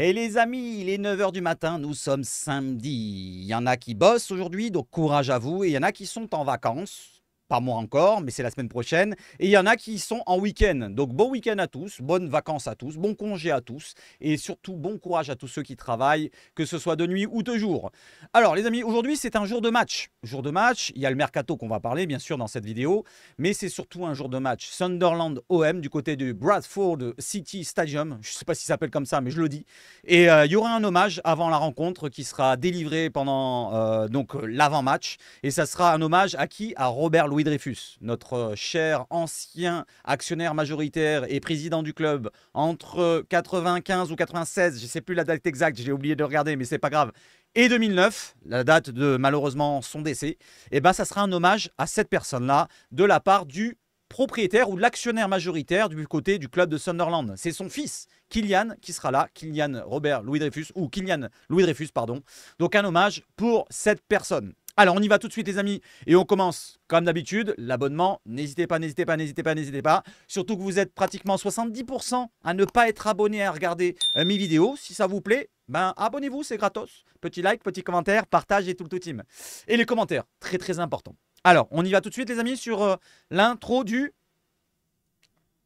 Hey les amis, il est 9 h du matin, nous sommes samedi. Il y en a qui bossent aujourd'hui, donc courage à vous. Et il y en a qui sont en vacances. Pas moi encore, mais c'est la semaine prochaine. Et il y en a qui sont en week-end. Donc bon week-end à tous, bonnes vacances à tous, bon congé à tous. Et surtout bon courage à tous ceux qui travaillent, que ce soit de nuit ou de jour. Alors les amis, aujourd'hui c'est un jour de match. Jour de match, il y a le mercato qu'on va parler bien sûr dans cette vidéo. Mais c'est surtout un jour de match. Sunderland OM du côté du Bradford City Stadium. Je ne sais pas si ça s'appelle comme ça, mais je le dis. Et il y aura un hommage avant la rencontre qui sera délivré pendant l'avant-match. Et ça sera un hommage à qui? À Robert Louis Dreyfus, notre cher ancien actionnaire majoritaire et président du club entre 95 ou 96, je ne sais plus la date exacte, j'ai oublié de regarder, mais c'est pas grave. Et 2009, la date de malheureusement son décès, et ben ça sera un hommage à cette personne-là de la part du propriétaire ou de l'actionnaire majoritaire du côté du club de Sunderland. C'est son fils, Kylian, qui sera là, Kylian Robert Louis Dreyfus, ou Kylian Louis Dreyfus, pardon. Donc un hommage pour cette personne. Alors on y va tout de suite les amis, et on commence comme d'habitude, l'abonnement, n'hésitez pas, n'hésitez pas, n'hésitez pas, n'hésitez pas. Surtout que vous êtes pratiquement 70% à ne pas être abonné à regarder mes vidéos. Si ça vous plaît, ben abonnez-vous, c'est gratos. Petit like, petit commentaire, partage et tout le team. Et les commentaires, très très important. Alors, on y va tout de suite les amis sur l'intro du...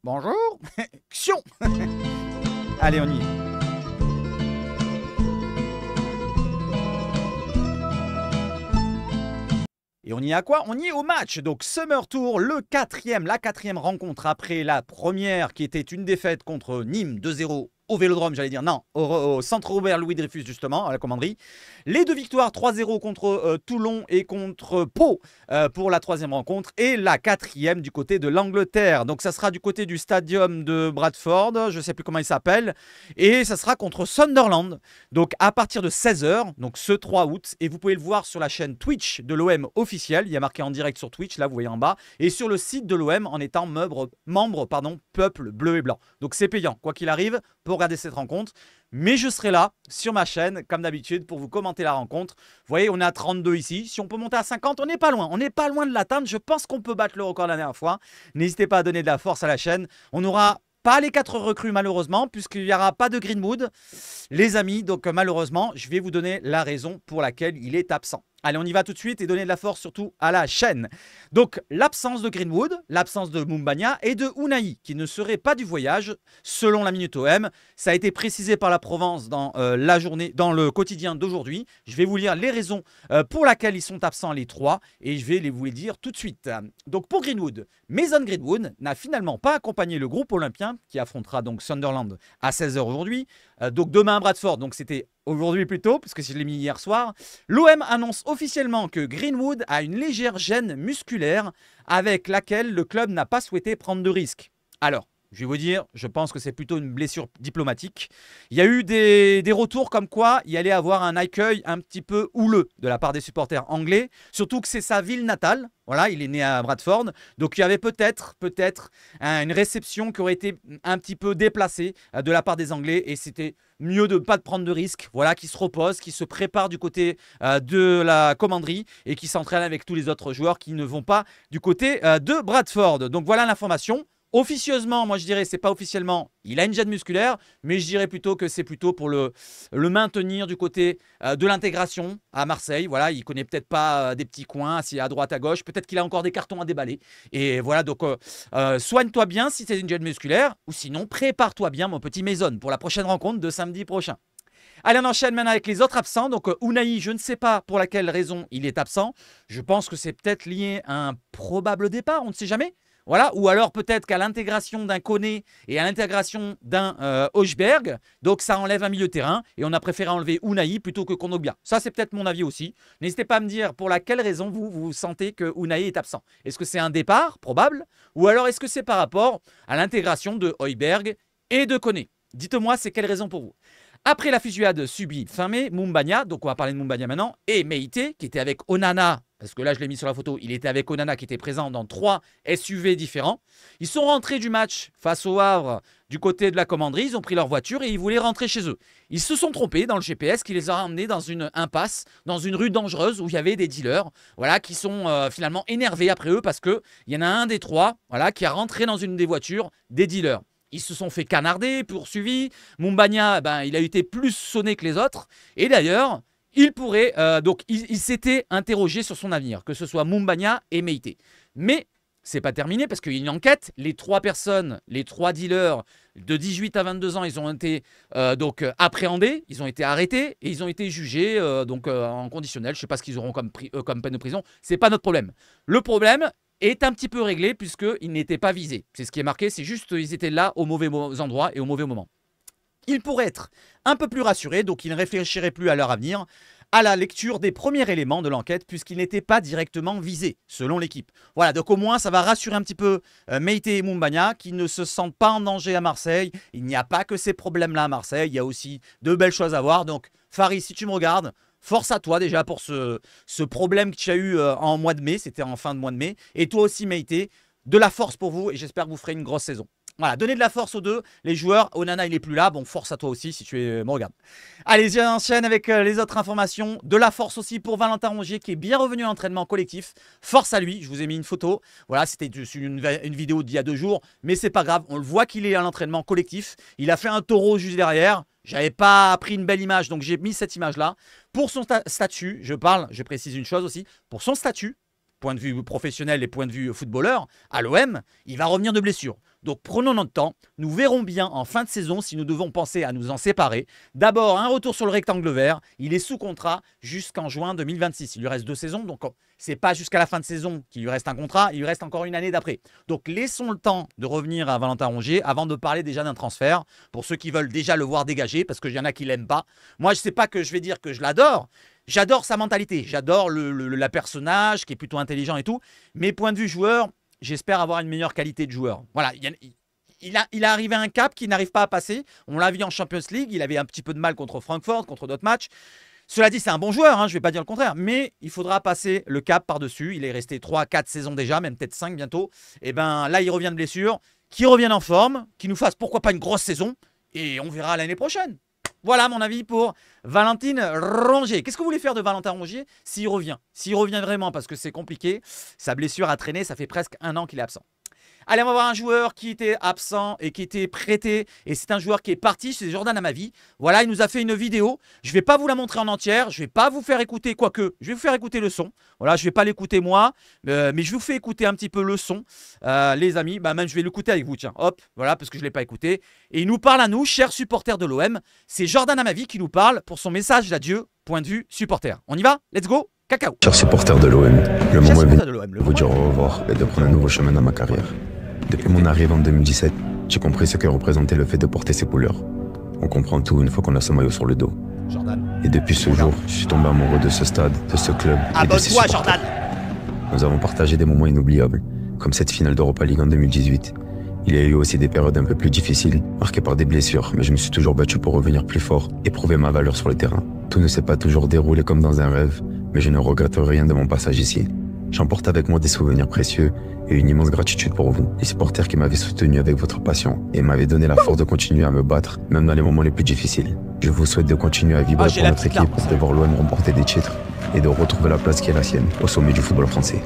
Bonjour Xion. Allez, on y est. Et on y est à quoi? On y est au match. Donc Summer Tour, la quatrième rencontre après la première qui était une défaite contre Nîmes 2-0 au Vélodrome, j'allais dire, non, au centre Robert Louis Dreyfus justement, à la commanderie. Les deux victoires, 3-0 contre Toulon et contre Pau pour la troisième rencontre. Et la quatrième du côté de l'Angleterre. Donc ça sera du côté du stadium de Bradford, je ne sais plus comment il s'appelle. Et ça sera contre Sunderland. Donc à partir de 16 h, donc ce 3 août. Et vous pouvez le voir sur la chaîne Twitch de l'OM officielle. Il y a marqué en direct sur Twitch, là vous voyez en bas. Et sur le site de l'OM en étant membre, peuple bleu et blanc. Donc c'est payant, quoi qu'il arrive, pour regarder cette rencontre. Mais je serai là sur ma chaîne, comme d'habitude, pour vous commenter la rencontre. Vous voyez, on est à 32 ici. Si on peut monter à 50, on n'est pas loin. On n'est pas loin de l'atteindre. Je pense qu'on peut battre le record la dernière fois. N'hésitez pas à donner de la force à la chaîne. On n'aura pas les 4 recrues malheureusement, puisqu'il n'y aura pas de Greenwood, les amis. Donc malheureusement, je vais vous donner la raison pour laquelle il est absent. Allez, on y va tout de suite et donner de la force surtout à la chaîne. Donc, l'absence de Greenwood, l'absence de Mumbagna et de Unai, qui ne serait pas du voyage, selon la Minute OM. Ça a été précisé par la Provence dans la journée, dans le quotidien d'aujourd'hui. Je vais vous lire les raisons pour lesquelles ils sont absents les trois et je vais vous les dire tout de suite. Donc, pour Greenwood, Mason Greenwood n'a finalement pas accompagné le groupe olympien qui affrontera donc Sunderland à 16 h aujourd'hui. Donc, demain à Bradford, donc c'était aujourd'hui plutôt, puisque je l'ai mis hier soir. L'OM annonce officiellement que Greenwood a une légère gêne musculaire avec laquelle le club n'a pas souhaité prendre de risques. Alors, je vais vous dire, je pense que c'est plutôt une blessure diplomatique. Il y a eu des retours comme quoi il allait avoir un accueil un petit peu houleux de la part des supporters anglais. Surtout que c'est sa ville natale. Voilà, il est né à Bradford. Donc il y avait peut-être une réception qui aurait été un petit peu déplacée de la part des Anglais. Et c'était mieux de ne pas prendre de risques. Voilà, qui se repose, qui se prépare du côté de la commanderie et qui s'entraîne avec tous les autres joueurs qui ne vont pas du côté de Bradford. Donc voilà l'information. Officieusement, moi je dirais, c'est pas officiellement, il a une gêne musculaire, mais je dirais plutôt que c'est plutôt pour le maintenir du côté de l'intégration à Marseille. Voilà, il connaît peut-être pas des petits coins, s'il est à droite, à gauche, peut-être qu'il a encore des cartons à déballer. Et voilà, donc soigne-toi bien si c'est une gêne musculaire, ou sinon prépare-toi bien mon petit Mason pour la prochaine rencontre de samedi prochain. Allez, on enchaîne maintenant avec les autres absents. Donc Unai, je ne sais pas pour laquelle raison il est absent. Je pense que c'est peut-être lié à un probable départ, on ne sait jamais. Voilà, ou alors peut-être qu'à l'intégration d'un Koné et à l'intégration d'un Højbjerg, donc ça enlève un milieu de terrain et on a préféré enlever Unai plutôt que Kondogbia. Ça, c'est peut-être mon avis aussi. N'hésitez pas à me dire pour laquelle raison vous sentez que Unai est absent. Est-ce que c'est un départ, probable, ou alors est-ce que c'est par rapport à l'intégration de Højbjerg et de Koné? Dites-moi, c'est quelle raison pour vous? Après la fusillade subie fin mai, Mumbagna, donc on va parler de Mumbagna maintenant, et Meïté, qui était avec Onana, parce que là je l'ai mis sur la photo, il était avec Onana qui était présent dans 3 SUV différents. Ils sont rentrés du match face au Havre du côté de la commanderie, ils ont pris leur voiture et ils voulaient rentrer chez eux. Ils se sont trompés dans le GPS qui les a emmenés dans une impasse, dans une rue dangereuse où il y avait des dealers, voilà, qui sont finalement énervés après eux parce qu'il y en a un des 3 voilà, qui a rentré dans une des voitures des dealers. Ils se sont fait canarder, poursuivis. Mumbagna, ben, il a été plus sonné que les autres. Et d'ailleurs, il pourrait... il s'était interrogé sur son avenir, que ce soit Mumbagna et Meïté. Mais c'est pas terminé parce qu'il y a une enquête. Les 3 personnes, les 3 dealers de 18 à 22 ans, ils ont été appréhendés, ils ont été arrêtés et ils ont été jugés en conditionnel. Je sais pas ce qu'ils auront comme peine de prison. C'est pas notre problème. Le problème est un petit peu réglé puisqu'ils n'étaient pas visés. C'est ce qui est marqué, c'est juste qu'ils étaient là au mauvais endroit et au mauvais moment. Ils pourraient être un peu plus rassurés, donc ils ne réfléchiraient plus à leur avenir, à la lecture des premiers éléments de l'enquête, puisqu'ils n'étaient pas directement visés, selon l'équipe. Voilà, donc au moins, ça va rassurer un petit peu Meïté et Mumbagna, qui ne se sentent pas en danger à Marseille. Il n'y a pas que ces problèmes-là à Marseille, il y a aussi de belles choses à voir. Donc, Faris, si tu me regardes, force à toi déjà pour ce problème que tu as eu en mois de mai, c'était en fin de mois de mai. Et toi aussi, Meïté, de la force pour vous, et j'espère que vous ferez une grosse saison. Voilà, donnez de la force aux deux, les joueurs. Onana, il n'est plus là. Bon, force à toi aussi si tu me regardes. Allez, j'enchaîne avec les autres informations. De la force aussi pour Valentin Rongier qui est bien revenu à l'entraînement collectif. Force à lui, je vous ai mis une photo. Voilà, c'était une vidéo d'il y a 2 jours. Mais c'est pas grave, on le voit qu'il est à l'entraînement collectif. Il a fait un taureau juste derrière. J'avais pas pris une belle image, donc j'ai mis cette image-là. Pour son statut, je précise une chose aussi. Pour son statut, point de vue professionnel et point de vue footballeur, à l'OM, il va revenir de blessure. Donc prenons notre temps, nous verrons bien en fin de saison si nous devons penser à nous en séparer. D'abord, un retour sur le rectangle vert, il est sous contrat jusqu'en juin 2026. Il lui reste 2 saisons, donc c'est pas jusqu'à la fin de saison qu'il lui reste un contrat, il lui reste encore une année d'après. Donc laissons le temps de revenir à Valentin Rongier avant de parler déjà d'un transfert, pour ceux qui veulent déjà le voir dégager, parce qu'il y en a qui l'aiment pas. Moi, je sais pas que je vais dire que je l'adore. J'adore sa mentalité, j'adore la personnage qui est plutôt intelligent et tout, mais point de vue joueur, j'espère avoir une meilleure qualité de joueur. Voilà, il est arrivé à un cap qu'il n'arrive pas à passer. On l'a vu en Champions League, il avait un petit peu de mal contre Francfort, contre d'autres matchs. Cela dit, c'est un bon joueur, hein, je ne vais pas dire le contraire, mais il faudra passer le cap par-dessus. Il est resté 3-4 saisons déjà, même peut-être 5 bientôt. Et bien là, il revient de blessure, qu'il revienne en forme, qu'il nous fasse pourquoi pas une grosse saison, et on verra l'année prochaine. Voilà mon avis pour Valentin Rongier. Qu'est-ce que vous voulez faire de Valentin Rongier s'il revient? S'il revient vraiment, parce que c'est compliqué. Sa blessure a traîné, ça fait presque 1 an qu'il est absent. Allez, on va voir un joueur qui était absent et qui était prêté. Et c'est un joueur qui est parti, c'est Jordan Amavi. Voilà, il nous a fait une vidéo. Je ne vais pas vous la montrer en entière. Je ne vais pas vous faire écouter, quoique, je vais vous faire écouter le son. Voilà, je ne vais pas l'écouter moi, mais je vous fais écouter un petit peu le son. Les amis, bah même je vais l'écouter avec vous, tiens. Hop, voilà, parce que je ne l'ai pas écouté. Et il nous parle à nous, chers supporters de l'OM. C'est Jordan Amavi qui nous parle pour son message d'adieu, point de vue supporter. On y va? Let's go, cacao. Chers supporters de l'OM, le moment est venu de vous dire au revoir et de prendre un nouveau chemin dans ma carrière. Depuis mon arrivée en 2017, j'ai compris ce que représentait le fait de porter ses couleurs. On comprend tout une fois qu'on a ce maillot sur le dos. Jordan. Et depuis ce jour, je suis tombé amoureux de ce stade, de ce club et de ses supporters. Jordan. Nous avons partagé des moments inoubliables, comme cette finale d'Europa League en 2018. Il y a eu aussi des périodes un peu plus difficiles, marquées par des blessures, mais je me suis toujours battu pour revenir plus fort et prouver ma valeur sur le terrain. Tout ne s'est pas toujours déroulé comme dans un rêve, mais je ne regrette rien de mon passage ici. J'emporte avec moi des souvenirs précieux et une immense gratitude pour vous, les supporters qui m'avaient soutenu avec votre passion et m'avaient donné la force de continuer à me battre, même dans les moments les plus difficiles. Je vous souhaite de continuer à vibrer pour notre équipe, de voir l'OM remporter des titres et de retrouver la place qui est la sienne au sommet du football français.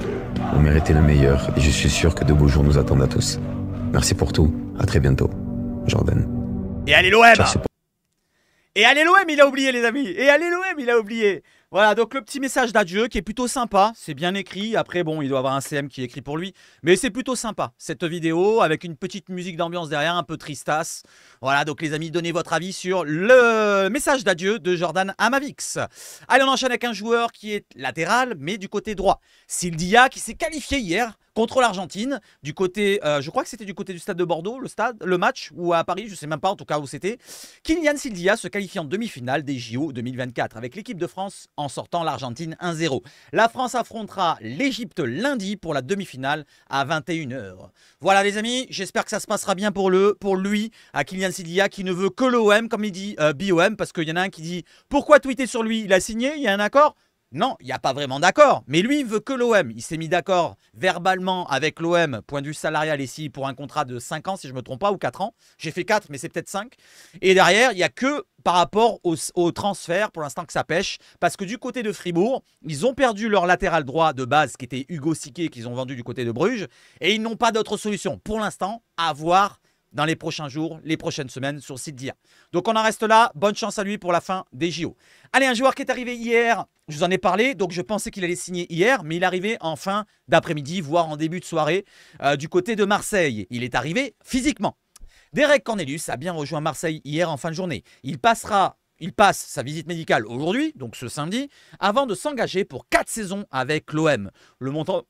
Vous méritez le meilleur et je suis sûr que de beaux jours nous attendent à tous. Merci pour tout, à très bientôt. Jordan. Et allez l'OM! Et allez l'OM, il a oublié les amis. Et allez l'OM, il a oublié. Voilà, donc le petit message d'adieu qui est plutôt sympa. C'est bien écrit. Après, bon, il doit avoir un CM qui est écrit pour lui. Mais c'est plutôt sympa, cette vidéo, avec une petite musique d'ambiance derrière, un peu tristasse. Voilà, donc les amis, donnez votre avis sur le message d'adieu de Jordan Amavix. Allez, on enchaîne avec un joueur qui est latéral, mais du côté droit. Sildia, qui s'est qualifié hier contre l'Argentine, du côté, je crois que c'était du côté du stade de Bordeaux, le match, ou à Paris, je ne sais même pas en tout cas où c'était. Kylian Sildia se qualifie en demi-finale des JO 2024 avec l'équipe de France en sortant l'Argentine 1-0. La France affrontera l'Égypte lundi pour la demi-finale à 21 h. Voilà les amis, j'espère que ça se passera bien pour lui, à Kylian Sildia qui ne veut que l'OM, comme il dit BOM, parce qu'il y en a un qui dit « Pourquoi tweeter sur lui? Il a signé, il y a un accord ?» Non, il n'y a pas vraiment d'accord. Mais lui, il veut que l'OM. Il s'est mis d'accord verbalement avec l'OM, point de vue salarial ici, pour un contrat de 5 ans, si je ne me trompe pas, ou 4 ans. J'ai fait 4, mais c'est peut-être 5. Et derrière, il n'y a que par rapport au transfert, pour l'instant, que ça pêche. Parce que du côté de Fribourg, ils ont perdu leur latéral droit de base, qui était Hugo Siquet, qu'ils ont vendu du côté de Bruges. Et ils n'ont pas d'autre solution. Pour l'instant, à voir dans les prochains jours, les prochaines semaines sur le site d'IA. Donc on en reste là, bonne chance à lui pour la fin des JO. Allez, un joueur qui est arrivé hier, je vous en ai parlé, donc je pensais qu'il allait signer hier, mais il est arrivé en fin d'après-midi, voire en début de soirée, du côté de Marseille. Il est arrivé physiquement. Derek Cornelius a bien rejoint Marseille hier en fin de journée. Il passe sa visite médicale aujourd'hui, donc ce samedi, avant de s'engager pour 4 saisons avec l'OM. Le montant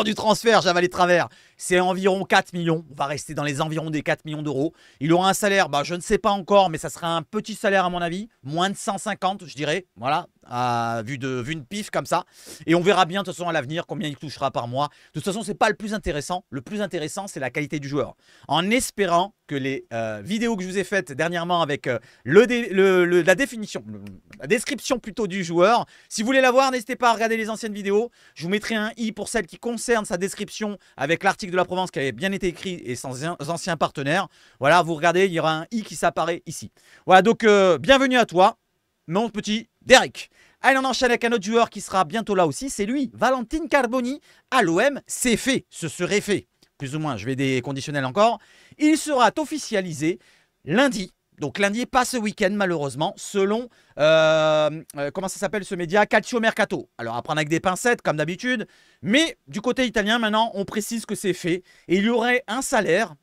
du transfert, j'avale les travers, c'est environ 4 millions. On va rester dans les environs des 4 millions d'euros. Il aura un salaire, je ne sais pas encore, mais ça sera un petit salaire à mon avis. Moins de 150, je dirais. Voilà, vu une pif comme ça. Et on verra bien de toute façon à l'avenir combien il touchera par mois. De toute façon, ce n'est pas le plus intéressant. Le plus intéressant, c'est la qualité du joueur. En espérant que les vidéos que je vous ai faites dernièrement avec la description plutôt du joueur, si vous voulez la voir, n'hésitez pas à regarder les anciennes vidéos. Je vous mettrai un i pour celle qui concerne sa description avec l'article de la Provence qui avait bien été écrit et sans anciens partenaires. Voilà, vous regardez, il y aura un i qui s'apparaît ici. Voilà, donc bienvenue à toi, mon petit Derek. Allez, on enchaîne avec un autre joueur qui sera bientôt là aussi, c'est lui, Valentin Carboni à l'OM. C'est fait, ce serait fait. Plus ou moins, je vais des conditionnels encore. Il sera officialisé lundi. Donc lundi, pas ce week-end malheureusement, selon, comment ça s'appelle ce média, Calcio Mercato. Alors à prendre avec des pincettes comme d'habitude, mais du côté italien maintenant, on précise que c'est fait. Et il y aurait un salaire,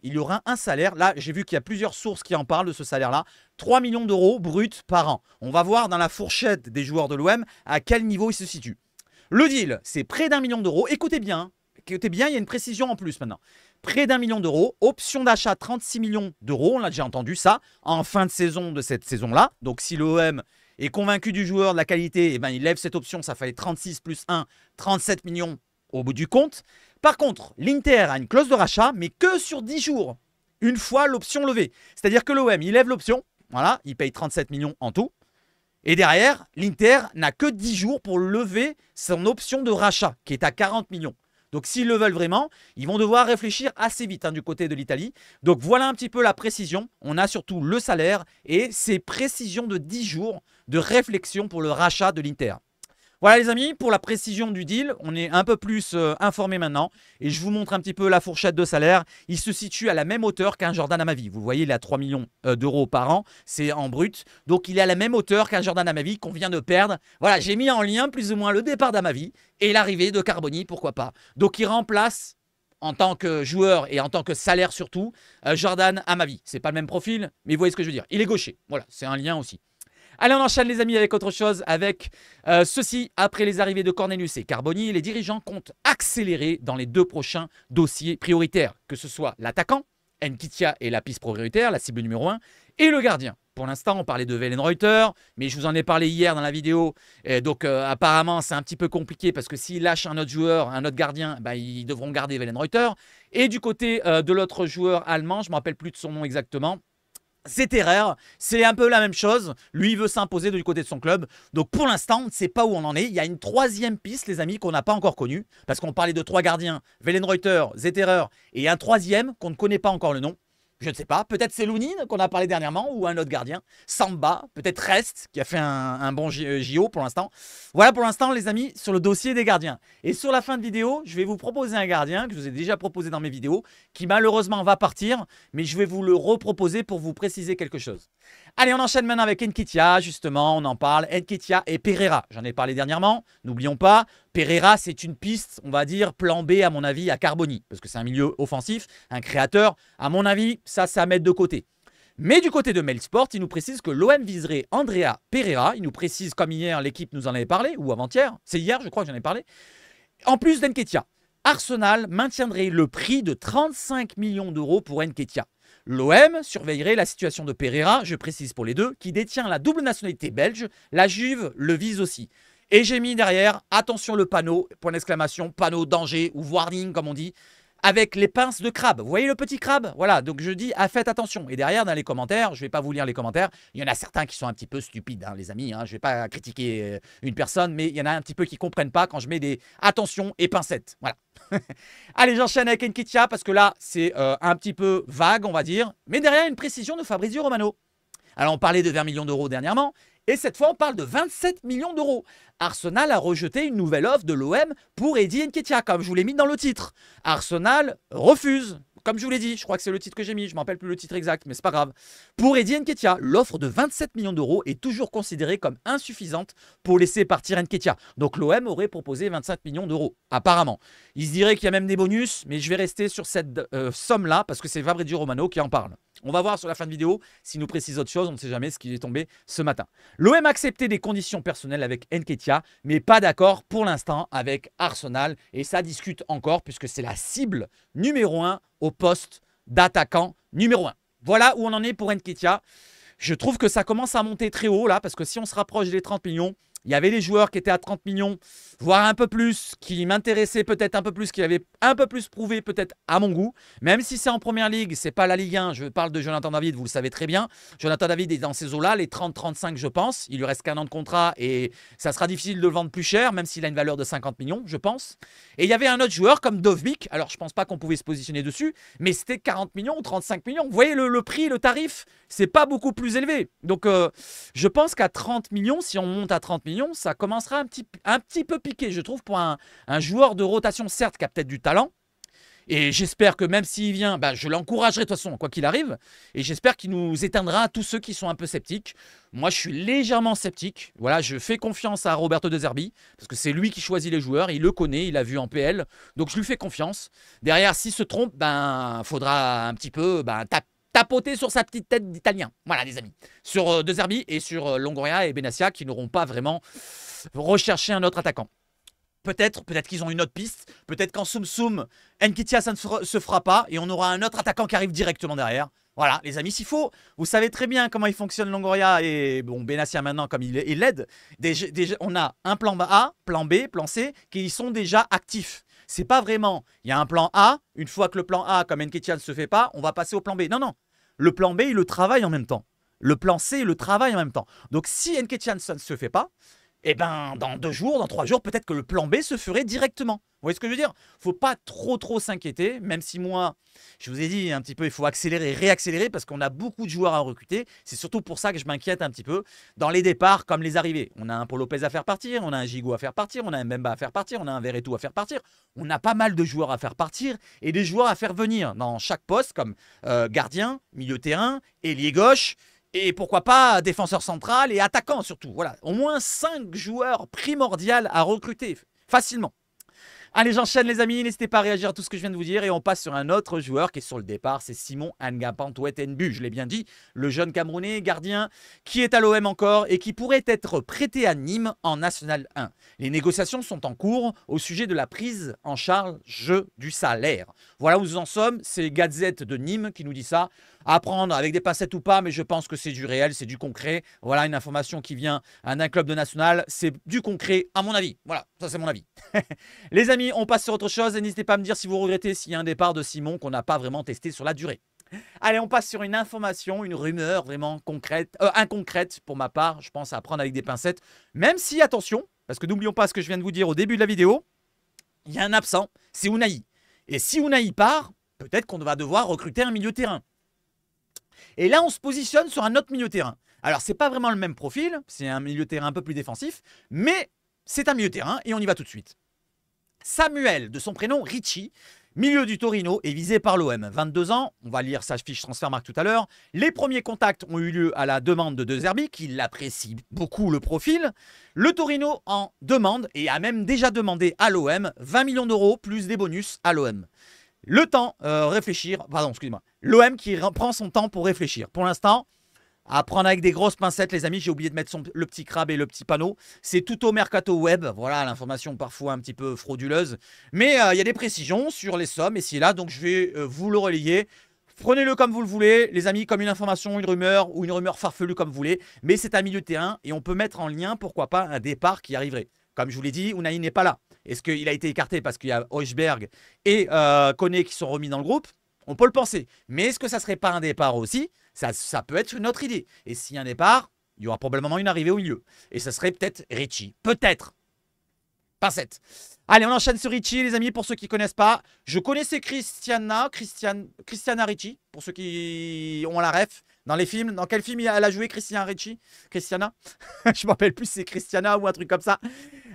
là j'ai vu qu'il y a plusieurs sources qui en parlent de ce salaire-là, 3 millions d'euros bruts par an. On va voir dans la fourchette des joueurs de l'OM à quel niveau il se situe. Le deal, c'est près d'1 million d'euros, écoutez bien, il y a une précision en plus maintenant. Près d'1 million d'euros, option d'achat 36 millions d'euros, on l'a déjà entendu ça, en fin de saison de cette saison-là. Donc si l'OM est convaincu du joueur, de la qualité, il lève cette option, ça fait 36 plus 1, 37 millions au bout du compte. Par contre, l'Inter a une clause de rachat, mais que sur 10 jours, une fois l'option levée. C'est-à-dire que l'OM, il lève l'option, voilà, il paye 37 millions en tout. Et derrière, l'Inter n'a que 10 jours pour lever son option de rachat, qui est à 40 millions. Donc s'ils le veulent vraiment, ils vont devoir réfléchir assez vite du côté de l'Italie. Donc voilà un petit peu la précision. On a surtout le salaire et ces précisions de 10 jours de réflexion pour le rachat de l'Inter. Voilà les amis, pour la précision du deal, on est un peu plus informé maintenant. Et je vous montre un petit peu la fourchette de salaire. Il se situe à la même hauteur qu'un Jordan Amavi. Vous voyez, il a 3 millions d'euros par an, c'est en brut. Donc il est à la même hauteur qu'un Jordan Amavi qu'on vient de perdre. Voilà, j'ai mis en lien plus ou moins le départ d'Amavi et l'arrivée de Carboni, pourquoi pas. Donc il remplace en tant que joueur et en tant que salaire surtout, Jordan Amavi. C'est pas le même profil, mais vous voyez ce que je veux dire. Il est gaucher, voilà, c'est un lien aussi. Allez, on enchaîne les amis avec autre chose, avec ceci. Après les arrivées de Cornelius et Carboni, les dirigeants comptent accélérer dans les 2 prochains dossiers prioritaires, que ce soit l'attaquant, Nketiah est la piste prioritaire, la cible numéro 1, et le gardien. Pour l'instant, on parlait de Wellenreuther, mais je vous en ai parlé hier dans la vidéo. Et donc, apparemment, c'est un petit peu compliqué parce que s'ils lâchent un autre joueur, un autre gardien, ils devront garder Wellenreuther. Et du côté de l'autre joueur allemand, je ne me rappelle plus de son nom exactement, Zverev, c'est un peu la même chose. Lui, il veut s'imposer du côté de son club. Donc, pour l'instant, on ne sait pas où on en est. Il y a une 3e piste, les amis, qu'on n'a pas encore connue. Parce qu'on parlait de 3 gardiens, Wellenreuther, Zverev, et un 3e qu'on ne connaît pas encore le nom. Je ne sais pas, peut-être c'est Lounine qu'on a parlé dernièrement ou un autre gardien. Samba, peut-être Rest qui a fait un bon JO pour l'instant. Voilà pour l'instant les amis sur le dossier des gardiens. Et sur la fin de vidéo, je vais vous proposer un gardien que je vous ai déjà proposé dans mes vidéos qui malheureusement va partir, mais je vais vous le reproposer pour vous préciser quelque chose. Allez, on enchaîne maintenant avec Nketiah, justement, on en parle. Nketiah et Pereira, j'en ai parlé dernièrement, n'oublions pas. Pereira, c'est une piste, on va dire, plan B à mon avis à Carboni, parce que c'est un milieu offensif, un créateur. À mon avis, ça à mettre de côté. Mais du côté de Mailsport, il nous précise que l'OM viserait Andrea Pereira. Il nous précise, comme hier, l'équipe nous en avait parlé, ou avant-hier, c'est hier, je crois que j'en ai parlé. En plus d'Nketiah, Arsenal maintiendrait le prix de 35 millions d'euros pour Nketiah. L'OM surveillerait la situation de Pereira, je précise pour les deux, qui détient la double nationalité belge. La Juve le vise aussi. Et j'ai mis derrière, attention le panneau, point d'exclamation, panneau danger ou warning comme on dit, avec les pinces de crabe. Vous voyez le petit crabe? Voilà, donc je dis, faites attention. Et derrière, dans les commentaires, je ne vais pas vous lire les commentaires, il y en a certains qui sont un petit peu stupides, les amis. Je ne vais pas critiquer une personne, mais il y en a un petit peu qui ne comprennent pas quand je mets des attention et pincettes. Voilà. Allez, j'enchaîne avec Nketiah parce que là, c'est un petit peu vague, on va dire. Mais derrière, une précision de Fabrizio Romano. Alors, on parlait de 20 millions d'euros dernièrement. Et cette fois, on parle de 27 millions d'euros. Arsenal a rejeté une nouvelle offre de l'OM pour Eddie Nketiah, comme je vous l'ai mis dans le titre. Arsenal refuse, comme je vous l'ai dit, je crois que c'est le titre que j'ai mis, je ne me rappelle plus le titre exact, mais c'est pas grave. Pour Eddie Nketiah, l'offre de 27 millions d'euros est toujours considérée comme insuffisante pour laisser partir Nketiah. Donc l'OM aurait proposé 25 millions d'euros, apparemment. Il se dirait qu'il y a même des bonus, mais je vais rester sur cette somme-là parce que c'est Fabrizio Romano qui en parle. On va voir sur la fin de vidéo s'il nous précise autre chose, on ne sait jamais ce qui est tombé ce matin. L'OM a accepté des conditions personnelles avec Nketiah, mais pas d'accord pour l'instant avec Arsenal. Et ça discute encore puisque c'est la cible numéro 1 au poste d'attaquant numéro 1. Voilà où on en est pour Nketiah. Je trouve que ça commence à monter très haut là, parce que si on se rapproche des 30 millions, il y avait les joueurs qui étaient à 30 millions, voire un peu plus, qui m'intéressaient peut-être un peu plus, qui avaient un peu plus prouvé peut-être à mon goût. Même si c'est en première ligue, c'est pas la Ligue 1, je parle de Jonathan David, vous le savez très bien. Jonathan David est dans ces eaux-là, les 30-35 je pense. Il lui reste qu'un an de contrat et ça sera difficile de le vendre plus cher, même s'il a une valeur de 50 millions, je pense. Et il y avait un autre joueur comme Dovbyk, alors je pense pas qu'on pouvait se positionner dessus, mais c'était 40 millions ou 35 millions. Vous voyez le prix, le tarif, c'est pas beaucoup plus élevé. Donc je pense qu'à 30 millions, si on monte à 30 millions, ça commencera un petit peu piqué, je trouve, pour un joueur de rotation, certes, qui a peut-être du talent. Et j'espère que même s'il vient, je l'encouragerai de toute façon, quoi qu'il arrive. Et j'espère qu'il nous éteindra tous ceux qui sont un peu sceptiques. Moi, je suis légèrement sceptique. Voilà, je fais confiance à Roberto De Zerbi, parce que c'est lui qui choisit les joueurs. Il le connaît, il l'a vu en PL. Donc, je lui fais confiance. Derrière, s'il se trompe, faudra un petit peu tapoter sur sa petite tête d'italien. Voilà, les amis. Sur De Zerbi et sur Longoria et Benassia qui n'auront pas vraiment recherché un autre attaquant. Peut-être qu'ils ont une autre piste. Peut-être qu'en soum-soum, Nketiah, ça ne se fera pas. Et on aura un autre attaquant qui arrive directement derrière. Voilà, les amis, s'il faut. Vous savez très bien comment il fonctionne Longoria et Benassia maintenant, comme il l'aide. Déjà, on a un plan A, plan B, plan C, qui sont déjà actifs. C'est pas vraiment, il y a un plan A. Une fois que le plan A, comme Nketiah ne se fait pas, on va passer au plan B. Non, non. Le plan B, il le travaille en même temps. Le plan C, il le travaille en même temps. Donc, si Nketiah ne se fait pas, dans 2 jours, dans 3 jours, peut-être que le plan B se ferait directement. Vous voyez ce que je veux dire? Faut pas trop s'inquiéter, même si moi, je vous ai dit un petit peu, il faut accélérer, réaccélérer, parce qu'on a beaucoup de joueurs à recruter. C'est surtout pour ça que je m'inquiète un petit peu dans les départs comme les arrivées. On a un Paul Lopez à faire partir, on a un Gigot à faire partir, on a un Mbemba à faire partir, on a un Verretou à faire partir. On a pas mal de joueurs à faire partir et des joueurs à faire venir dans chaque poste, comme gardien, milieu terrain, ailier gauche, et pourquoi pas défenseur central et attaquant surtout. Voilà, au moins 5 joueurs primordiaux à recruter facilement. Allez, j'enchaîne les amis, n'hésitez pas à réagir à tout ce que je viens de vous dire et on passe sur un autre joueur qui est sur le départ, c'est Simon Ngapantouet-Nbu, je l'ai bien dit, le jeune Camerounais gardien qui est à l'OM encore et qui pourrait être prêté à Nîmes en National 1. Les négociations sont en cours au sujet de la prise en charge du salaire. Voilà où nous en sommes, c'est Gazette de Nîmes qui nous dit ça. À prendre avec des pincettes ou pas, mais je pense que c'est du réel, c'est du concret. Voilà une information qui vient d'un club de national, c'est du concret à mon avis. Voilà, ça c'est mon avis. Les amis, on passe sur autre chose et n'hésitez pas à me dire si vous regrettez s'il y a un départ de Simon qu'on n'a pas vraiment testé sur la durée. Allez, on passe sur une information, une rumeur vraiment concrète, inconcrète pour ma part, je pense à prendre avec des pincettes. Même si, attention, parce que n'oublions pas ce que je viens de vous dire au début de la vidéo, il y a un absent, c'est Unai. Et si Unai part, peut-être qu'on va devoir recruter un milieu terrain. Et là, on se positionne sur un autre milieu terrain. Alors, ce n'est pas vraiment le même profil, c'est un milieu terrain un peu plus défensif, mais c'est un milieu terrain et on y va tout de suite. Samuel, de son prénom Ricci, milieu du Torino, est visé par l'OM. 22 ans, on va lire sa fiche Transfermarkt tout à l'heure. Les premiers contacts ont eu lieu à la demande de De Zerbi, qui l'apprécie beaucoup le profil. Le Torino en demande et a même déjà demandé à l'OM 20 millions d'euros plus des bonus à l'OM. Le temps réfléchir, pardon, excusez-moi. L'OM qui prend son temps pour réfléchir. Pour l'instant, à prendre avec des grosses pincettes, les amis. J'ai oublié de mettre le petit crabe et le petit panneau. C'est tout au mercato web. Voilà, l'information parfois un petit peu frauduleuse. Mais il y a des précisions sur les sommes. Et c'est là, donc je vais vous le relayer. Prenez-le comme vous le voulez, les amis, comme une information, une rumeur ou une rumeur farfelue comme vous voulez. Mais c'est un milieu de terrain et on peut mettre en lien, pourquoi pas, un départ qui arriverait. Comme je vous l'ai dit, Unai n'est pas là. Est-ce qu'il a été écarté parce qu'il y a Højbjerg et Koné qui sont remis dans le groupe? On peut le penser. Mais est-ce que ça ne serait pas un départ aussi? Ça peut être une autre idée. Et s'il y a un départ, il y aura probablement une arrivée au milieu. Et ça serait peut-être Ricci. Peut-être. Pincette. Allez, on enchaîne sur Ricci, les amis, pour ceux qui ne connaissent pas. Je connaissais Christiana Ricci, pour ceux qui ont la ref. Dans les films, dans quel film elle a joué Christiana Ricci? Christiana? Je ne me rappelle plus si c'est Christiana ou un truc comme ça.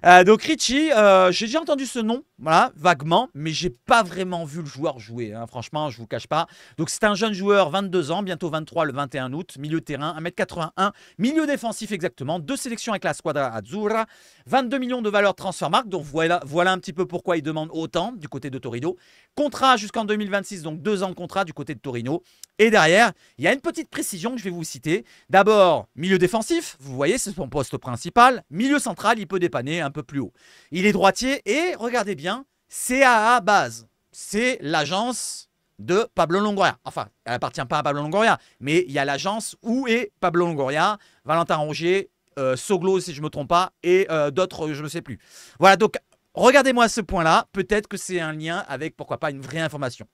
Donc Richie, j'ai déjà entendu ce nom, voilà, vaguement, mais j'ai pas vraiment vu le joueur jouer, hein, franchement, je vous cache pas. Donc c'est un jeune joueur, 22 ans, bientôt 23 le 21 août, milieu de terrain, 1m81, milieu défensif exactement, 2 sélections avec la Squadra Azzurra, 22 millions de valeur transfermarkt, donc voilà un petit peu pourquoi il demande autant du côté de Torino. Contrat jusqu'en 2026, donc 2 ans de contrat du côté de Torino. Et derrière, il y a une petite précision que je vais vous citer. D'abord, milieu défensif, vous voyez, c'est son poste principal. Milieu central, il peut dépanner un peu plus haut. Il est droitier et, regardez bien, CAA Base. C'est l'agence de Pablo Longoria. Enfin, elle n'appartient pas à Pablo Longoria, mais il y a l'agence où est Pablo Longoria, Valentin Rongier, Soglo, si je ne me trompe pas, et d'autres, je ne sais plus. Voilà, donc, regardez-moi ce point-là. Peut-être que c'est un lien avec, pourquoi pas, une vraie information.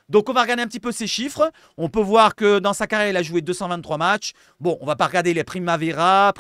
Donc, on va regarder un petit peu ses chiffres. On peut voir que dans sa carrière, il a joué 223 matchs. Bon, on va pas regarder les Primavera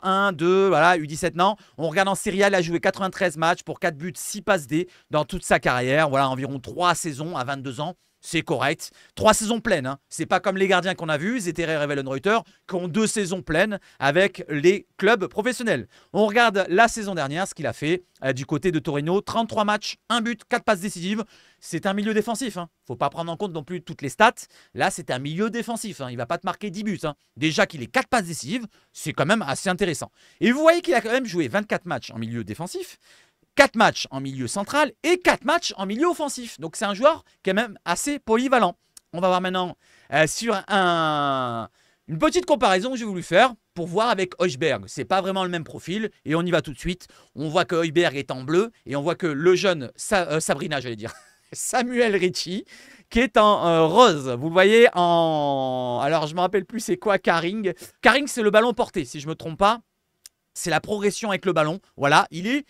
1, 2, voilà, U17, non. On regarde en Serie A, il a joué 93 matchs pour 4 buts, 6 passes D dans toute sa carrière. Voilà, environ 3 saisons à 22 ans. C'est correct. 3 saisons pleines. Hein. C'est pas comme les gardiens qu'on a vus, Zetterer et Wellenreuter, qui ont 2 saisons pleines avec les clubs professionnels. On regarde la saison dernière, ce qu'il a fait du côté de Torino. 33 matchs, 1 but, 4 passes décisives. C'est un milieu défensif. Il ne faut pas prendre en compte non plus toutes les stats. Là, c'est un milieu défensif. Il ne va pas te marquer 10 buts. Déjà qu'il ait 4 passes décisives, c'est quand même assez intéressant. Et vous voyez qu'il a quand même joué 24 matchs en milieu défensif. 4 matchs en milieu central et 4 matchs en milieu offensif. Donc c'est un joueur quand même assez polyvalent. On va voir maintenant sur une petite comparaison que j'ai voulu faire pour voir avec Højbjerg. C'est pas vraiment le même profil et on y va tout de suite. On voit que Højbjerg est en bleu et on voit que le jeune Sabrina, j'allais dire, Samuel Richie, qui est en rose. Vous le voyez en... Alors je ne me rappelle plus c'est quoi Carring. Carring c'est le ballon porté si je ne me trompe pas. C'est la progression avec le ballon. Voilà, il est...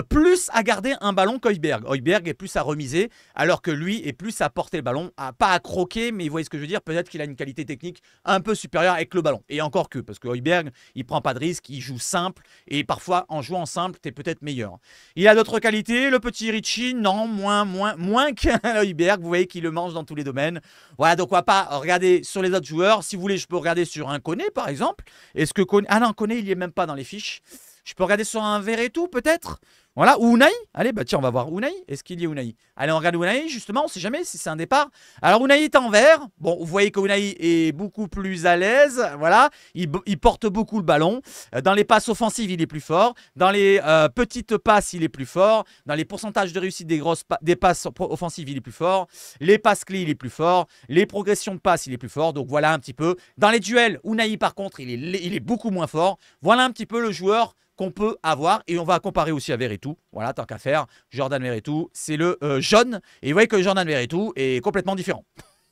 plus à garder un ballon qu'Højbjerg. Højbjerg est plus à remiser, alors que lui est plus à porter le ballon, pas à croquer, mais vous voyez ce que je veux dire, peut-être qu'il a une qualité technique un peu supérieure avec le ballon. Et encore que, parce que Højbjerg, il prend pas de risque, il joue simple, et parfois, en jouant simple, tu es peut-être meilleur. Il a d'autres qualités, le petit Richie, non, moins qu'un Højbjerg, vous voyez qu'il le mange dans tous les domaines. Voilà, donc on va pas regarder sur les autres joueurs. Si vous voulez, je peux regarder sur un Koné, par exemple. Est-ce que Koné... Ah non, Koné, il n'y est même pas dans les fiches. Je peux regarder sur un Verretou peut-être. Voilà, ou Unai. Allez, bah tiens, on va voir Unai. Est-ce qu'il y a Unai? Allez, on regarde Unai, justement, on ne sait jamais si c'est un départ. Alors, Unai est en vert. Bon, vous voyez que Unai est beaucoup plus à l'aise. Voilà, il porte beaucoup le ballon. Dans les passes offensives, il est plus fort. Dans les petites passes, il est plus fort. Dans les pourcentages de réussite des passes offensives, il est plus fort. Les passes clés, il est plus fort. Les progressions de passes, il est plus fort. Donc, voilà un petit peu. Dans les duels, Unai, par contre, il est beaucoup moins fort. Voilà un petit peu le joueur qu'on peut avoir, et on va comparer aussi à Verretou. Voilà, tant qu'à faire, Jordan Verretou, c'est le jaune, et vous voyez que Jordan Verretou est complètement différent.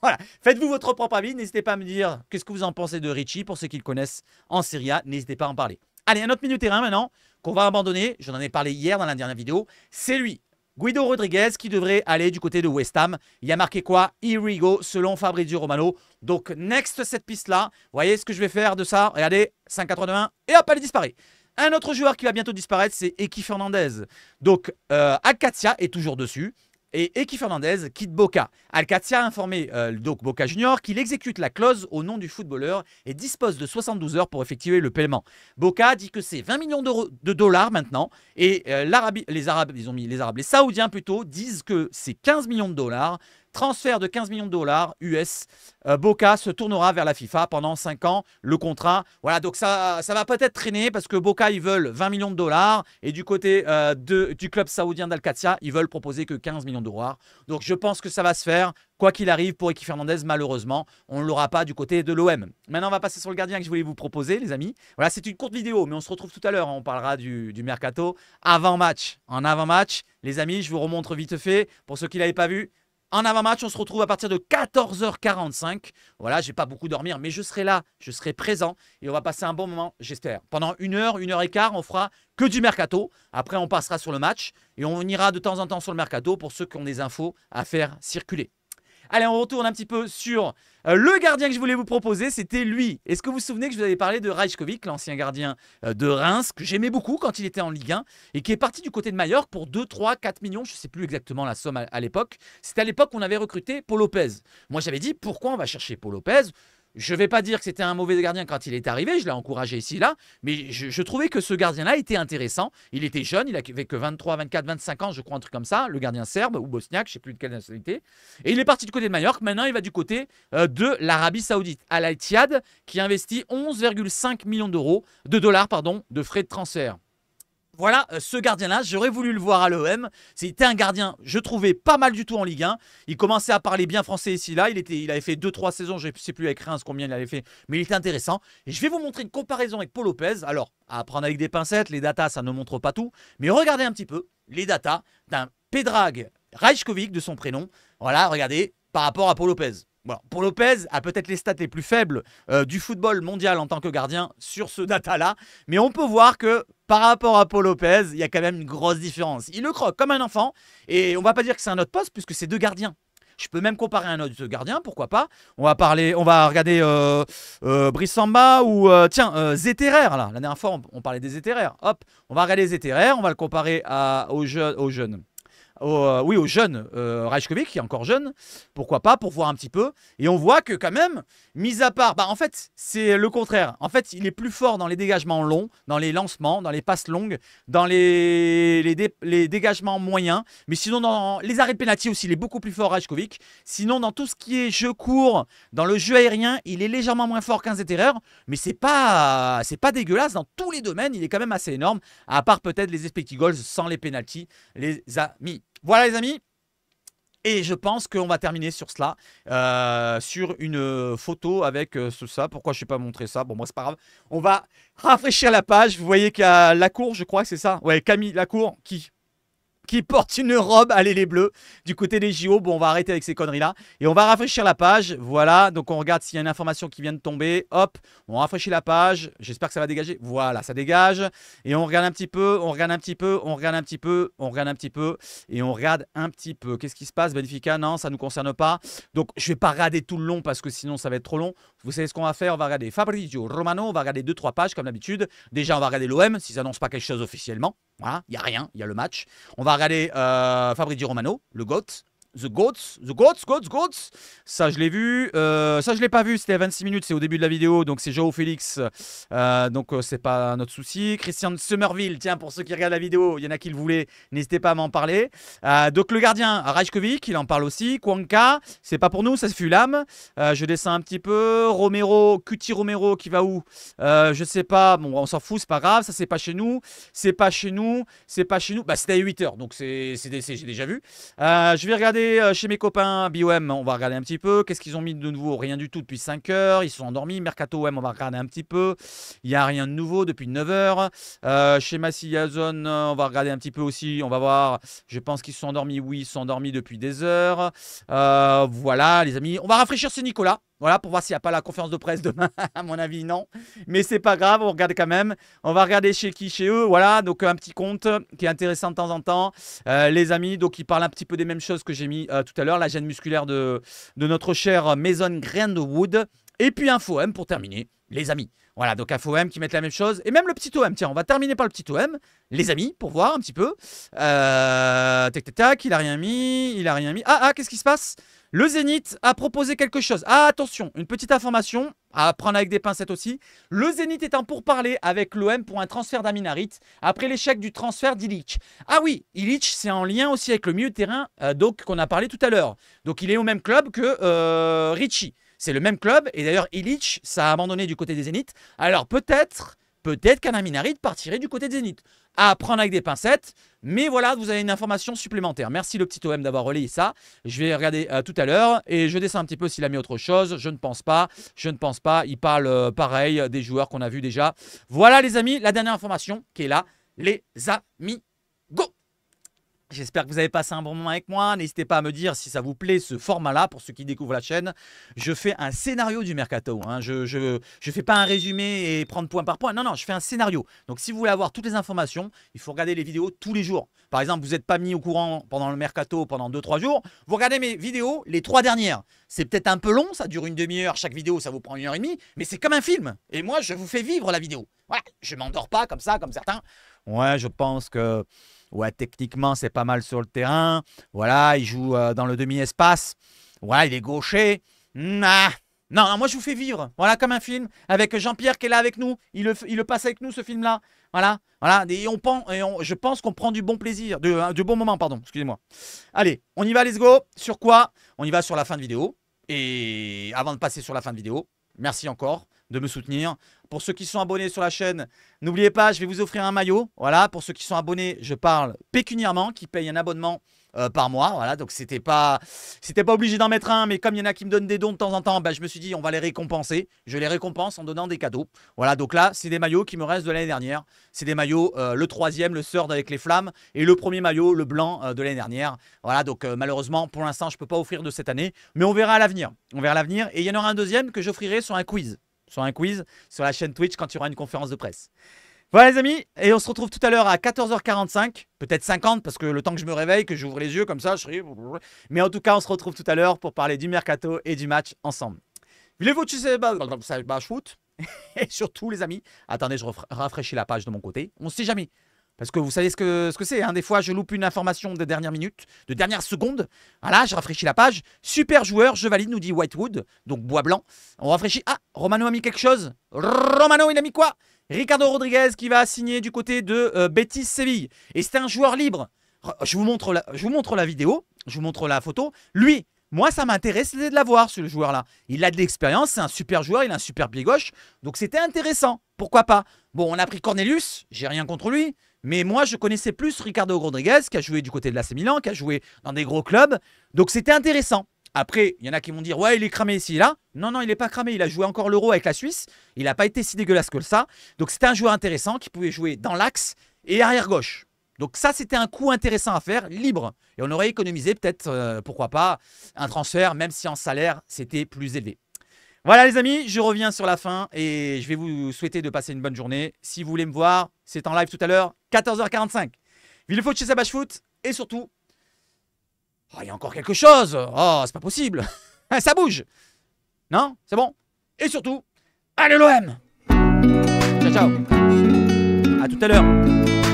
Voilà, faites-vous votre propre avis, n'hésitez pas à me dire qu'est-ce que vous en pensez de Richie, pour ceux qui le connaissent en Serie A, n'hésitez pas à en parler. Allez, un autre milieu de terrain maintenant, qu'on va abandonner, j'en ai parlé hier dans la dernière vidéo, c'est lui, Guido Rodriguez, qui devrait aller du côté de West Ham. Il y a marqué quoi? Irigo, selon Fabrizio Romano. Donc, next cette piste-là, vous voyez ce que je vais faire de ça? Regardez, 5,81, et hop, elle disparaît. Un autre joueur qui va bientôt disparaître, c'est Eki Fernandez. Donc, Alcatia est toujours dessus. Et Eki Fernandez quitte Boca. Alcatia a informé donc Boca Junior qu'il exécute la clause au nom du footballeur et dispose de 72 heures pour effectuer le paiement. Boca dit que c'est 20 millions de dollars maintenant. Et les Saoudiens plutôt disent que c'est 15 millions de dollars. Transfert de 15 millions de dollars US. Boca se tournera vers la FIFA pendant 5 ans. Le contrat, voilà, donc ça va peut-être traîner parce que Boca, ils veulent 20 millions de dollars. Et du côté du club saoudien d'Alcatia, ils veulent proposer que 15 millions de dollars. Donc je pense que ça va se faire. Quoi qu'il arrive pour Eki Fernandez, malheureusement, on ne l'aura pas du côté de l'OM. Maintenant, on va passer sur le gardien que je voulais vous proposer, les amis. Voilà, c'est une courte vidéo, mais on se retrouve tout à l'heure. On parlera du mercato avant-match. En avant-match, les amis, je vous remontre vite fait pour ceux qui ne l'avaient pas vu. En avant-match, on se retrouve à partir de 14h45. Voilà, je vais pas beaucoup dormir, mais je serai là, je serai présent et on va passer un bon moment, j'espère. Pendant 1h et quart, on fera que du mercato. Après, on passera sur le match et on ira de temps en temps sur le mercato pour ceux qui ont des infos à faire circuler. Allez, on retourne un petit peu sur le gardien que je voulais vous proposer, c'était lui. Est-ce que vous vous souvenez que je vous avais parlé de Rajkovic, l'ancien gardien de Reims, que j'aimais beaucoup quand il était en Ligue 1 et qui est parti du côté de Majorque pour 2, 3, 4 millions, je ne sais plus exactement la somme à l'époque. C'était à l'époque qu'on avait recruté Paul Lopez. Moi, j'avais dit, pourquoi on va chercher Paul Lopez? Je ne vais pas dire que c'était un mauvais gardien quand il est arrivé, je l'ai encouragé ici, là, mais je trouvais que ce gardien-là était intéressant. Il était jeune, il avait que 23, 24, 25 ans, je crois, un truc comme ça, le gardien serbe ou bosniaque, je ne sais plus de quelle nationalité. Et il est parti du côté de Majorque, maintenant il va du côté de l'Arabie Saoudite, à l'Al-Ittihad, qui investit 11,5 millions de dollars, de frais de transfert. Voilà, ce gardien-là, j'aurais voulu le voir à l'OM. C'était un gardien, je trouvais pas mal du tout en Ligue 1. Il commençait à parler bien français ici, là. Il avait fait 2-3 saisons, je ne sais plus avec Reims combien il avait fait, mais il était intéressant. Et je vais vous montrer une comparaison avec Paul Lopez. Alors, à prendre avec des pincettes, les datas, ça ne montre pas tout. Mais regardez un petit peu les datas d'un Predrag Rajkovic, de son prénom. Voilà, regardez, par rapport à Paul Lopez. Voilà. Paul Lopez a peut-être les stats les plus faibles du football mondial en tant que gardien sur ce data-là. Mais on peut voir que par rapport à Paul Lopez, il y a quand même une grosse différence. Il le croque comme un enfant. Et on va pas dire que c'est un autre poste puisque c'est deux gardiens. Je peux même comparer un autre gardien, pourquoi pas. On va regarder Brice Samba ou Zéterer. Là. La dernière fois, on parlait des Zéterer. Hop, on va regarder Zéterer, on va le comparer aux jeunes. Au jeune Rajkovic, qui est encore jeune, pourquoi pas, pour voir un petit peu. Et on voit que quand même, mis à part, en fait, c'est le contraire. En fait, il est plus fort dans les dégagements longs, dans les lancements, dans les passes longues, dans les dégagements moyens. Mais sinon, dans les arrêts de pénalty aussi, il est beaucoup plus fort, Rajkovic. Sinon, dans tout ce qui est jeu court, dans le jeu aérien, il est légèrement moins fort qu'un Zéterer. Mais c'est pas dégueulasse dans tous les domaines. Il est quand même assez énorme, à part peut-être les expected goals sans les pénaltys, les amis. Voilà les amis, et je pense qu'on va terminer sur cela, sur une photo avec ça. Pourquoi je ne sais pas montrer ça? Bon, moi c'est pas grave. On va rafraîchir la page. Vous voyez qu'il y a Lacour, je crois que c'est ça. Ouais, Camille Lacour qui porte une robe, allez les bleus, du côté des JO. Bon, on va arrêter avec ces conneries-là. Et on va rafraîchir la page. Voilà, donc on regarde s'il y a une information qui vient de tomber. Hop, on rafraîchit la page. J'espère que ça va dégager. Voilà, ça dégage. Et on regarde un petit peu, on regarde un petit peu, on regarde un petit peu, on regarde un petit peu. Et on regarde un petit peu. Qu'est-ce qui se passe, Benfica? Non, ça ne nous concerne pas. Donc, je ne vais pas regarder tout le long parce que sinon, ça va être trop long. Vous savez ce qu'on va faire? On va regarder Fabrizio Romano. On va regarder 2-3 pages comme d'habitude. Déjà, on va regarder l'OM, si ça n'annonce pas quelque chose officiellement. Voilà, il n'y a rien, il y a le match. On va regarder Fabrizio Romano, le GOAT. The Goats. Ça, je l'ai vu. Ça, je ne l'ai pas vu. C'était à 26 minutes. C'est au début de la vidéo. Donc, c'est Joao Félix. Donc, c'est pas notre souci. Christian Somerville. Tiens, pour ceux qui regardent la vidéo, il y en a qui le voulaient. N'hésitez pas à m'en parler. Donc, le gardien, Rajkovic, il en parle aussi. Kwanka, c'est pas pour nous. Ça, c'est Fulham. Je descends un petit peu. Romero, Cuti Romero, qui va où? Je sais pas. Bon, on s'en fout. C'est pas grave. Ça, c'est pas chez nous. C'est pas chez nous. Bah, c'était à 8 h. Donc, j'ai déjà vu. Je vais regarder chez mes copains BOM, on va regarder un petit peu. Qu'est-ce qu'ils ont mis de nouveau? Rien du tout depuis 5 h. Ils se sont endormis. Mercato OM, on va regarder un petit peu. Il n'y a rien de nouveau depuis 9 h. Chez Massilla Zone, on va regarder un petit peu aussi. On va voir. Je pense qu'ils se sont endormis. Oui, ils se sont endormis depuis des heures. Voilà, les amis. On va rafraîchir ce Nicolas. Voilà, pour voir s'il n'y a pas la conférence de presse demain. À mon avis, non. Mais c'est pas grave, on regarde quand même. On va regarder chez qui? Chez eux. Voilà, donc un petit compte qui est intéressant de temps en temps. Les amis, donc ils parlent un petit peu des mêmes choses que j'ai mis tout à l'heure. La gêne musculaire de notre cher Mason Greenwood. Et puis Info M pour terminer, les amis. Voilà, donc Info M qui mettent la même chose. Et même le petit OM. Tiens, on va terminer par le petit OM. Les amis, pour voir un petit peu. Tac, tac, tac. Il a rien mis. Qu'est-ce qui se passe? Le Zénith a proposé quelque chose. Ah, attention, une petite information à prendre avec des pincettes aussi. Le Zénith est en pourparlers avec l'OM pour un transfert d'Amin Harit après l'échec du transfert d'Ilic. Ah oui, Ilic, c'est en lien aussi avec le milieu de terrain donc qu'on a parlé tout à l'heure. Donc il est au même club que Ricci. C'est le même club. Et d'ailleurs, Ilic, ça a abandonné du côté des Zénith. Alors peut-être qu'un Amin Harit partirait du côté des Zénith. À prendre avec des pincettes. Mais voilà, vous avez une information supplémentaire. Merci le petit OM d'avoir relayé ça. Je vais regarder tout à l'heure. Et je descends un petit peu s'il a mis autre chose. Je ne pense pas. Il parle pareil des joueurs qu'on a vus déjà. Voilà les amis, la dernière information qui est là. Les amis, go! J'espère que vous avez passé un bon moment avec moi. N'hésitez pas à me dire si ça vous plaît ce format-là. Pour ceux qui découvrent la chaîne, je fais un scénario du Mercato. Hein. Je fais pas un résumé et prendre point par point. Non, je fais un scénario. Donc, si vous voulez avoir toutes les informations, il faut regarder les vidéos tous les jours. Par exemple, vous n'êtes pas mis au courant pendant le Mercato pendant 2-3 jours. Vous regardez mes vidéos, les 3 dernières. C'est peut-être un peu long, ça dure une demi-heure. Chaque vidéo, ça vous prend 1h30. Mais c'est comme un film. Et moi, je vous fais vivre la vidéo. Voilà, je ne m'endors pas comme ça, comme certains. Ouais, je pense que... Ouais, techniquement, c'est pas mal sur le terrain. Voilà, il joue dans le demi-espace. Voilà, il est gaucher. Non, non, moi je vous fais vivre. Voilà, comme un film avec Jean-Pierre qui est là avec nous. Il le passe avec nous, ce film-là. Voilà, voilà. Et je pense qu'on prend du bon plaisir, du bon moment, pardon. Excusez-moi. Allez, on y va, let's go. Sur quoi? On y va sur la fin de vidéo. Et avant de passer sur la fin de vidéo, merci encore de me soutenir. Pour ceux qui sont abonnés sur la chaîne, n'oubliez pas, je vais vous offrir un maillot. Voilà, pour ceux qui sont abonnés, je parle pécuniairement, qui payent un abonnement par mois. Voilà, donc c'était pas obligé d'en mettre un, mais comme il y en a qui me donnent des dons de temps en temps, bah, je me suis dit on va les récompenser. Je les récompense en donnant des cadeaux. Voilà, donc là, c'est des maillots qui me restent de l'année dernière. C'est des maillots, le troisième, le Third avec les flammes, et le premier maillot, le blanc de l'année dernière. Voilà, donc malheureusement, pour l'instant, je ne peux pas offrir de cette année, mais on verra à l'avenir. On verra à l'avenir, et il y en aura un deuxième que j'offrirai sur un quiz. Sur la chaîne Twitch quand il y aura une conférence de presse. Voilà les amis, et on se retrouve tout à l'heure à 14h45, peut-être 50 parce que le temps que je me réveille, que j'ouvre les yeux comme ça, je serai... Mais en tout cas, on se retrouve tout à l'heure pour parler du mercato et du match ensemble. Voulez-vous foot? Et surtout les amis, attendez, je rafraîchis la page de mon côté, on ne sait jamais. Parce que vous savez ce que c'est, hein. Des fois je loupe une information de dernière minute, de dernière seconde. Voilà, je rafraîchis la page. Super joueur, je valide, nous dit Whitewood, donc bois blanc. On rafraîchit. Ah, Romano a mis quelque chose. Romano, il a mis quoi? Ricardo Rodriguez qui va signer du côté de Betis Séville. Et c'est un joueur libre. Je vous montre la vidéo, je vous montre la photo. Lui, moi ça m'intéresse de l'avoir, ce joueur-là. Il a de l'expérience, c'est un super joueur, il a un super pied gauche. Donc c'était intéressant, pourquoi pas. Bon, on a pris Cornelius, j'ai rien contre lui. Mais moi, je connaissais plus Ricardo Rodriguez, qui a joué du côté de l'AC Milan, qui a joué dans des gros clubs. Donc, c'était intéressant. Après, il y en a qui vont dire « Ouais, il est cramé ici et là. » Non, non, il n'est pas cramé. Il a joué encore l'Euro avec la Suisse. Il n'a pas été si dégueulasse que ça. Donc, c'était un joueur intéressant qui pouvait jouer dans l'axe et arrière-gauche. Donc, ça, c'était un coup intéressant à faire, libre. Et on aurait économisé peut-être, pourquoi pas, un transfert, même si en salaire, c'était plus élevé. Voilà les amis, je reviens sur la fin et je vais vous souhaiter de passer une bonne journée. Si vous voulez me voir, c'est en live tout à l'heure, 14h45. Villefaux chez Sabache Foot et surtout... Oh, il y a encore quelque chose. Oh, c'est pas possible. Ça bouge. Non, c'est bon. Et surtout, allez l'OM. Ciao, ciao. À tout à l'heure.